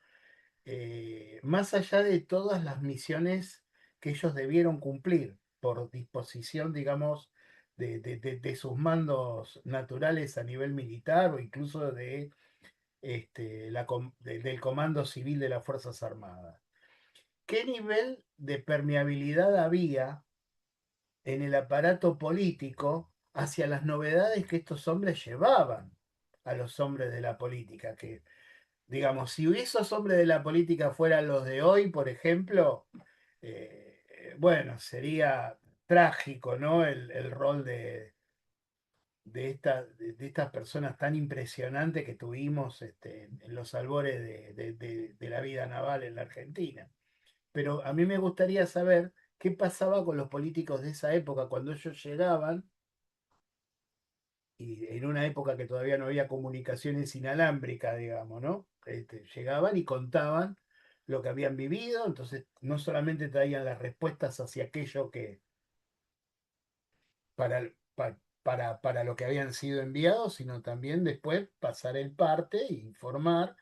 Speaker 2: más allá de todas las misiones que ellos debieron cumplir por disposición, digamos, de sus mandos naturales a nivel militar o incluso del Comando Civil de las Fuerzas Armadas. ¿Qué nivel de permeabilidad había en el aparato político hacia las novedades que estos hombres llevaban a los hombres de la política? Que, digamos, si esos hombres de la política fueran los de hoy, por ejemplo, bueno, sería trágico, ¿no? El rol de estas personas tan impresionantes que tuvimos en los albores de la vida naval en la Argentina. Pero a mí me gustaría saber qué pasaba con los políticos de esa época cuando ellos llegaban, y en una época que todavía no había comunicaciones inalámbricas, digamos, ¿no? Llegaban y contaban lo que habían vivido, entonces no solamente traían las respuestas hacia aquello que para, para lo que habían sido enviados, sino también después pasar el parte e informar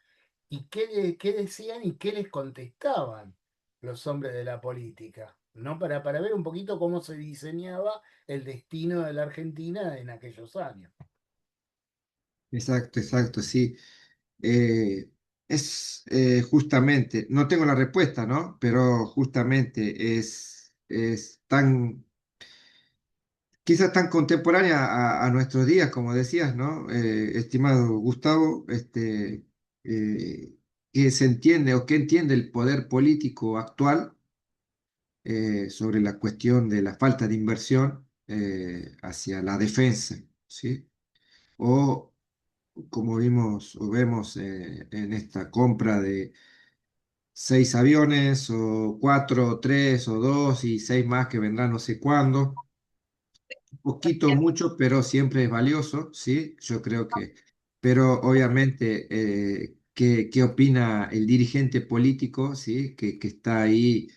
Speaker 2: y qué decían y qué les contestaban los hombres de la política, ¿no? Para ver un poquito cómo se diseñaba el destino de la Argentina en aquellos años.
Speaker 1: Exacto, exacto, sí. Es justamente, no tengo la respuesta, ¿no? Pero justamente es quizás tan contemporánea a nuestros días, como decías, ¿no? Estimado Gustavo, eh, que se entiende o que entiende el poder político actual sobre la cuestión de la falta de inversión hacia la defensa, ¿sí? O como vimos o vemos en esta compra 6 aviones, o 4, o 3, o 2, y 6 más que vendrán no sé cuándo. Poquito, mucho, pero siempre es valioso, ¿sí? Yo creo que, pero obviamente, ¿qué opina el dirigente político, ¿sí? Que está ahí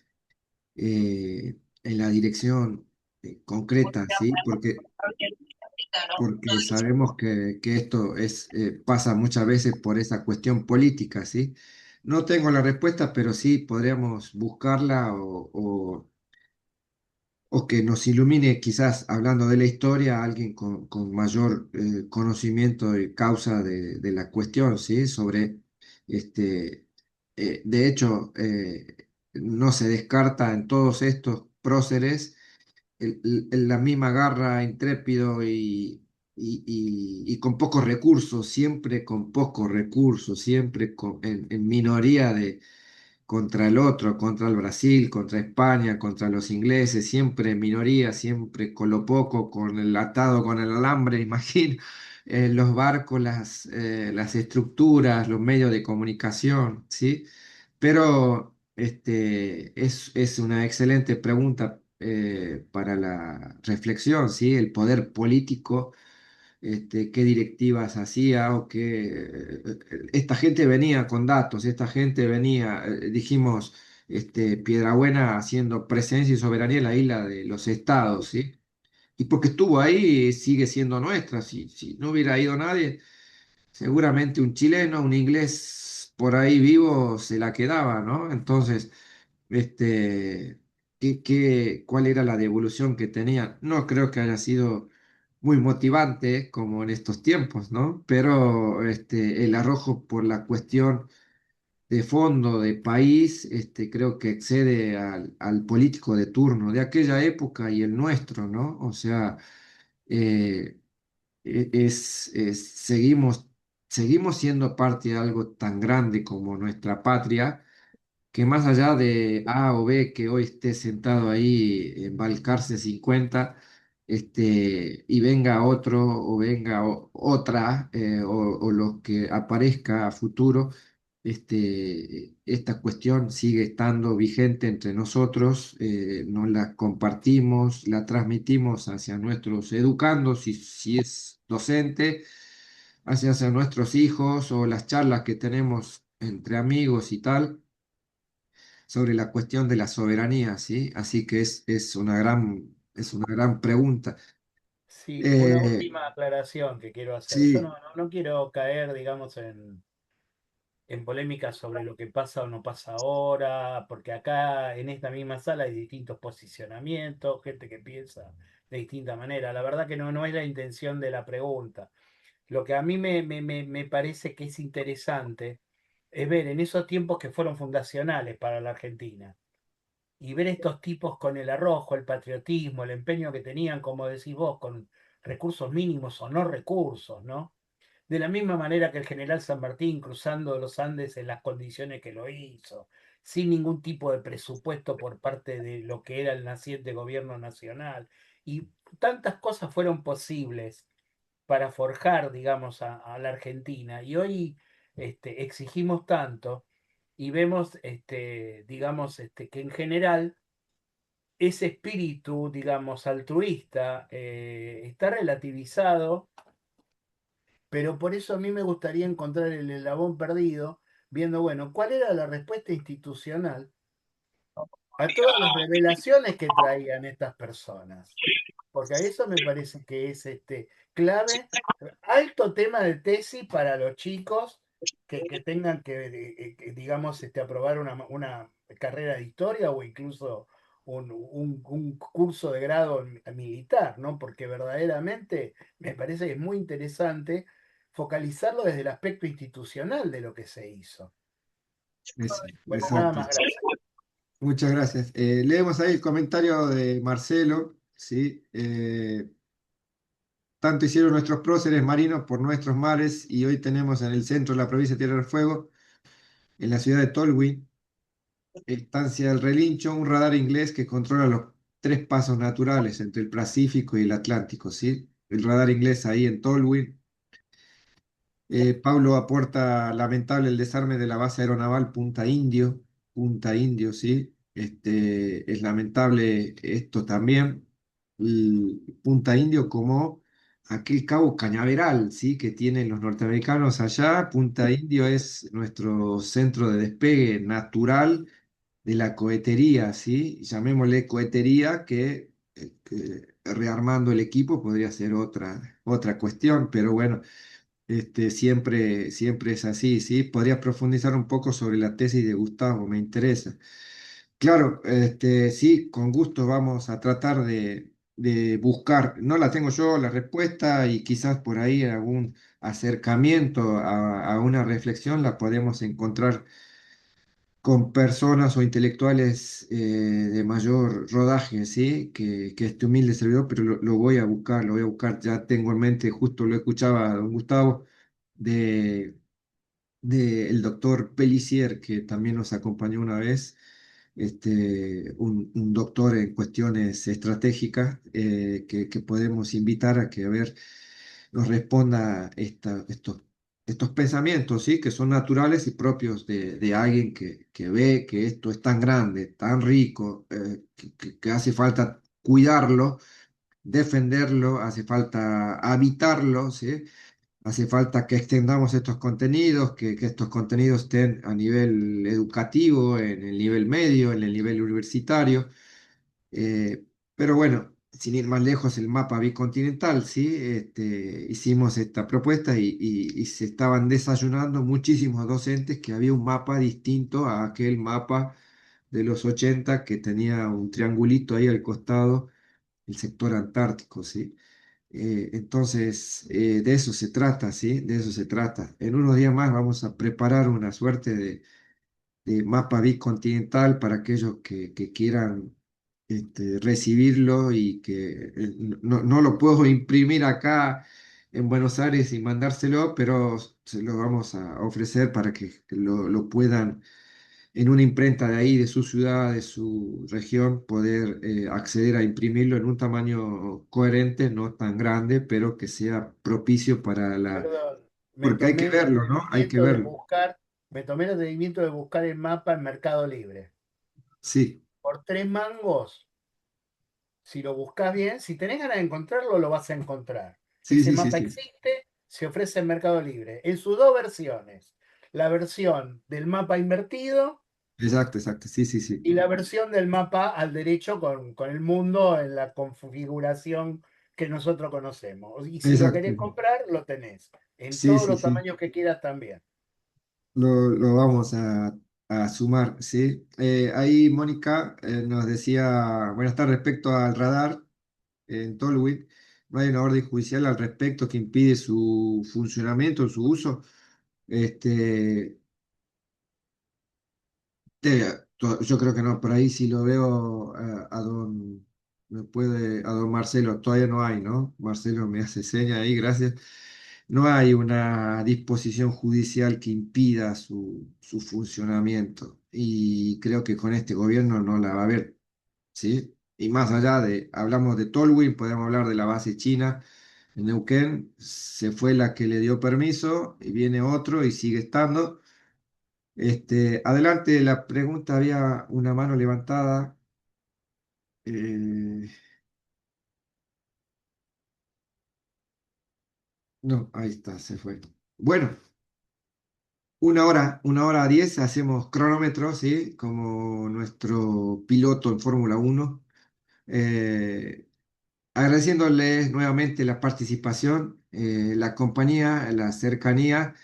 Speaker 1: en la dirección concreta, ¿sí? Porque sabemos que esto pasa muchas veces por esa cuestión política, ¿sí? No tengo la respuesta, pero sí podríamos buscarla, o que nos ilumine, quizás hablando de la historia, alguien con mayor conocimiento y causa de la cuestión, ¿sí? Sobre, de hecho, no se descarta en todos estos próceres la misma garra, intrépido y con pocos recursos, siempre con pocos recursos, siempre en minoría contra el otro, contra el Brasil, contra España, contra los ingleses, siempre en minoría, siempre con lo poco, con el atado, con el alambre, imagino, los barcos, las estructuras, los medios de comunicación, ¿sí? Pero es una excelente pregunta para la reflexión, ¿sí? El poder político, qué directivas hacía, o esta gente venía con datos, esta gente venía, dijimos, Piedrabuena haciendo presencia y soberanía en la isla de los estados, ¿sí? Y porque estuvo ahí, sigue siendo nuestra. Si no hubiera ido nadie, seguramente un chileno, un inglés por ahí vivo se la quedaba, ¿no? Entonces, ¿cuál era la devolución que tenía? No creo que haya sido muy motivante como en estos tiempos, ¿no? Pero el arrojo por la cuestión de fondo, de país, creo que excede al político de turno de aquella época y el nuestro, ¿no? O sea, eh, seguimos siendo parte de algo tan grande como nuestra patria, que más allá de A o B que hoy esté sentado ahí en Balcarce 50, y venga otro, o venga otra, o lo que aparezca a futuro, esta cuestión sigue estando vigente entre nosotros. Nos la compartimos, la transmitimos hacia nuestros educandos, si es docente, hacia nuestros hijos, o las charlas que tenemos entre amigos y tal sobre la cuestión de la soberanía, ¿sí? Así que es una gran pregunta.
Speaker 2: Sí, una
Speaker 1: Eh,
Speaker 2: última aclaración que quiero hacer. Yo
Speaker 1: sí,
Speaker 2: no quiero caer, digamos, en polémicas sobre lo que pasa o no pasa ahora, porque acá en esta misma sala hay distintos posicionamientos, gente que piensa de distinta manera. La verdad que no es la intención de la pregunta. Lo que a mí me parece que es interesante es ver en esos tiempos que fueron fundacionales para la Argentina y ver estos tipos con el arrojo, el patriotismo, el empeño que tenían, como decís vos, con recursos mínimos o no recursos, ¿no? De la misma manera que el general San Martín cruzando los Andes en las condiciones que lo hizo, sin ningún tipo de presupuesto por parte de lo que era el naciente gobierno nacional. Y tantas cosas fueron posibles para forjar, digamos, a la Argentina. Y hoy exigimos tanto y vemos, digamos, que en general ese espíritu, digamos, altruista está relativizado, pero por eso a mí me gustaría encontrar el eslabón perdido, viendo, bueno, cuál era la respuesta institucional a todas las revelaciones que traían estas personas. Porque a eso me parece que es clave, alto tema de tesis para los chicos que tengan que, digamos, aprobar una carrera de historia o incluso un curso de grado militar, ¿no? Porque verdaderamente me parece que es muy interesante focalizarlo desde el aspecto institucional de lo que se hizo. Bueno, nada
Speaker 1: exacto.
Speaker 2: más, gracias.
Speaker 1: Muchas gracias. Leemos ahí el comentario de Marcelo, ¿sí? Tanto hicieron nuestros próceres marinos por nuestros mares, y hoy tenemos en el centro de la provincia de Tierra del Fuego, en la ciudad de Tolwyn, estancia del Relincho, un radar inglés que controla los tres pasos naturales entre el Pacífico y el Atlántico, ¿sí? El radar inglés ahí en Tolwyn. Pablo aporta: lamentable el desarme de la base aeronaval Punta Indio. Punta Indio, ¿sí? Es lamentable esto también. Y Punta Indio como aquel cabo cañaveral, ¿sí? Que tienen los norteamericanos allá. Punta Indio es nuestro centro de despegue natural de la cohetería, ¿sí? Llamémosle cohetería, que rearmando el equipo podría ser otra cuestión, pero bueno, siempre es así, ¿sí? Podrías profundizar un poco sobre la tesis de Gustavo, me interesa. Claro, sí, con gusto vamos a tratar de buscar, no la tengo yo la respuesta y quizás por ahí algún acercamiento a una reflexión la podemos encontrar con personas o intelectuales de mayor rodaje, ¿sí? Que este humilde servidor, pero lo voy a buscar, lo voy a buscar. Ya tengo en mente, justo lo escuchaba a don Gustavo, de, el doctor Pellissier, que también nos acompañó una vez, un doctor en cuestiones estratégicas, que podemos invitar a que, a ver, nos responda estos pensamientos, ¿sí? Que son naturales y propios de alguien que ve que esto es tan grande, tan rico, que hace falta cuidarlo, defenderlo, hace falta habitarlo, ¿sí? Hace falta que extendamos estos contenidos, que estos contenidos estén a nivel educativo, en el nivel medio, en el nivel universitario. Eh, pero bueno, sin ir más lejos, el mapa bicontinental, ¿sí? Hicimos esta propuesta y se estaban desayunando muchísimos docentes que había un mapa distinto a aquel mapa de los 80 que tenía un triangulito ahí al costado, el sector antártico, ¿sí? Entonces, de eso se trata, ¿sí? De eso se trata. En unos días más vamos a preparar una suerte de mapa bicontinental para aquellos que quieran recibirlo y que no lo puedo imprimir acá en Buenos Aires y mandárselo, pero se lo vamos a ofrecer para que lo puedan en una imprenta de ahí, de su ciudad, de su región, poder acceder a imprimirlo en un tamaño coherente, no tan grande, pero que sea propicio para la...
Speaker 2: Perdón, me
Speaker 1: Porque hay que
Speaker 2: tomé el
Speaker 1: verlo, ¿no? Hay que
Speaker 2: atrevimiento de
Speaker 1: verlo.
Speaker 2: buscar, me tomé el atrevimiento de buscar el mapa en Mercado Libre.
Speaker 1: Sí,
Speaker 2: Por 3 mangos, si lo buscas bien, si tenés ganas de encontrarlo, lo vas a encontrar.
Speaker 1: sí,
Speaker 2: Ese
Speaker 1: sí, sí,
Speaker 2: mapa
Speaker 1: sí.
Speaker 2: existe, se ofrece en Mercado Libre, en sus dos versiones. La versión del mapa invertido
Speaker 1: Exacto, exacto. Sí, sí, sí.
Speaker 2: y la versión del mapa al derecho con el mundo en la configuración que nosotros conocemos. Y si lo
Speaker 1: Exacto.
Speaker 2: querés comprar, lo tenés. En
Speaker 1: Sí,
Speaker 2: todos
Speaker 1: sí,
Speaker 2: los
Speaker 1: sí.
Speaker 2: tamaños que quieras también.
Speaker 1: Lo vamos a sumar, ¿sí? Ahí Mónica nos decía, bueno, está respecto al radar en Tolwyn, no hay una orden judicial al respecto que impide su funcionamiento, su uso. Este, yo creo que no, por ahí sí lo veo a don Marcelo, todavía no hay, ¿no? Marcelo me hace seña ahí, gracias. No hay una disposición judicial que impida su funcionamiento y creo que con este gobierno no la va a haber, ¿sí? Y más allá hablamos de Tolwyn, podemos hablar de la base china en Neuquén, se fue la que le dio permiso y viene otro y sigue estando. Adelante, la pregunta, había una mano levantada. eh, no, ahí está, se fue. Bueno, 1 hora 10, hacemos cronómetro, ¿sí? Como nuestro piloto en Fórmula 1. Agradeciéndoles nuevamente la participación, la compañía, la cercanía.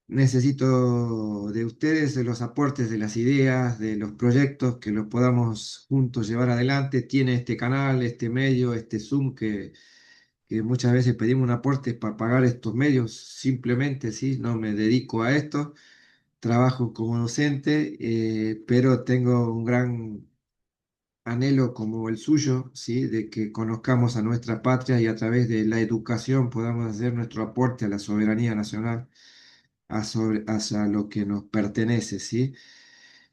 Speaker 1: Necesito de ustedes, de los aportes, de las ideas, de los proyectos, que los podamos juntos llevar adelante. Tiene este canal, este medio, este Zoom que muchas veces pedimos un aporte para pagar estos medios. Simplemente, sí, no me dedico a esto, trabajo como docente, pero tengo un gran anhelo como el suyo, sí, de que conozcamos a nuestra patria y a través de la educación podamos hacer nuestro aporte a la soberanía nacional hacia lo que nos pertenece, ¿sí?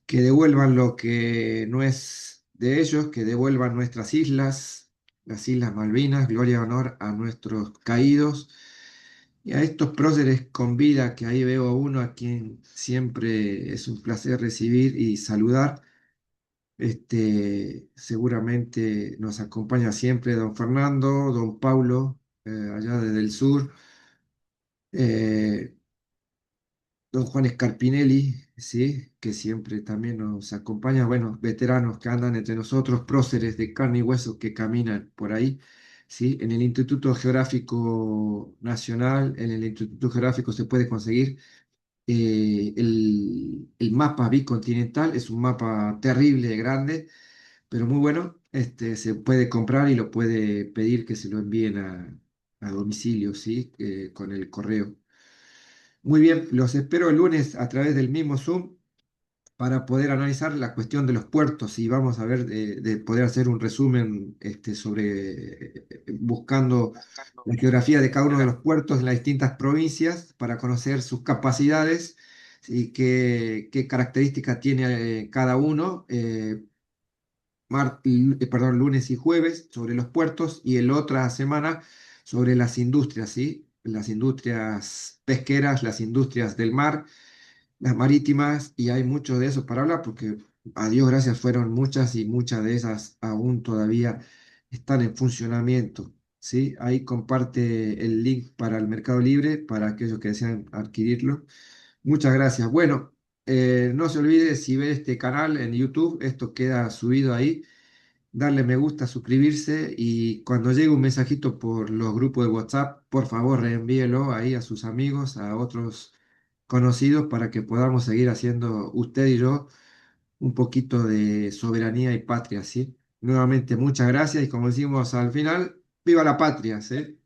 Speaker 1: Que devuelvan lo que no es de ellos, que devuelvan nuestras islas, las Islas Malvinas, gloria y honor a nuestros caídos, Y a estos próceres con vida, que ahí veo a uno a quien siempre es un placer recibir y saludar. Seguramente nos acompaña siempre don Fernando, don Paulo, allá desde el sur, eh, don Juan Scarpinelli, ¿sí? Que siempre también nos acompaña, bueno, veteranos que andan entre nosotros, próceres de carne y hueso que caminan por ahí, ¿sí? En el Instituto Geográfico Nacional, en el Instituto Geográfico se puede conseguir el mapa bicontinental. Es un mapa terrible, grande, pero muy bueno. Se puede comprar y lo puede pedir que se lo envíen a domicilio, ¿sí? Con el correo. Muy bien, los espero el lunes a través del mismo Zoom para poder analizar la cuestión de los puertos y vamos a ver de poder hacer un resumen buscando la geografía de cada uno de los puertos en las distintas provincias para conocer sus capacidades y qué características tiene cada uno. Perdón, lunes y jueves sobre los puertos y el otra semana sobre las industrias, ¿sí? Las industrias pesqueras, las industrias del mar, las marítimas, y hay mucho de eso para hablar porque a Dios gracias fueron muchas y muchas de esas aún todavía están en funcionamiento, ¿sí? Ahí comparte el link para el Mercado Libre para aquellos que desean adquirirlo. Muchas gracias. Bueno, no se olvide si ve este canal en YouTube, esto queda subido ahí, darle me gusta, suscribirse y cuando llegue un mensajito por los grupos de WhatsApp, por favor reenvíelo ahí a sus amigos, a otros conocidos para que podamos seguir haciendo usted y yo un poquito de soberanía y patria, ¿sí? Nuevamente, muchas gracias y como decimos al final, ¡viva la patria!, ¿sí?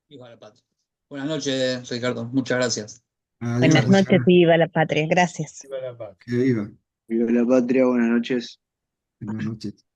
Speaker 3: Hijo de la patria. Buenas noches, Ricardo. Muchas gracias.
Speaker 1: Adiós,
Speaker 4: Buenas noches
Speaker 1: Luciana,
Speaker 4: y viva la patria. Gracias.
Speaker 2: Viva la paz.
Speaker 1: que viva.
Speaker 5: Viva la patria, buenas noches.
Speaker 1: Buenas noches.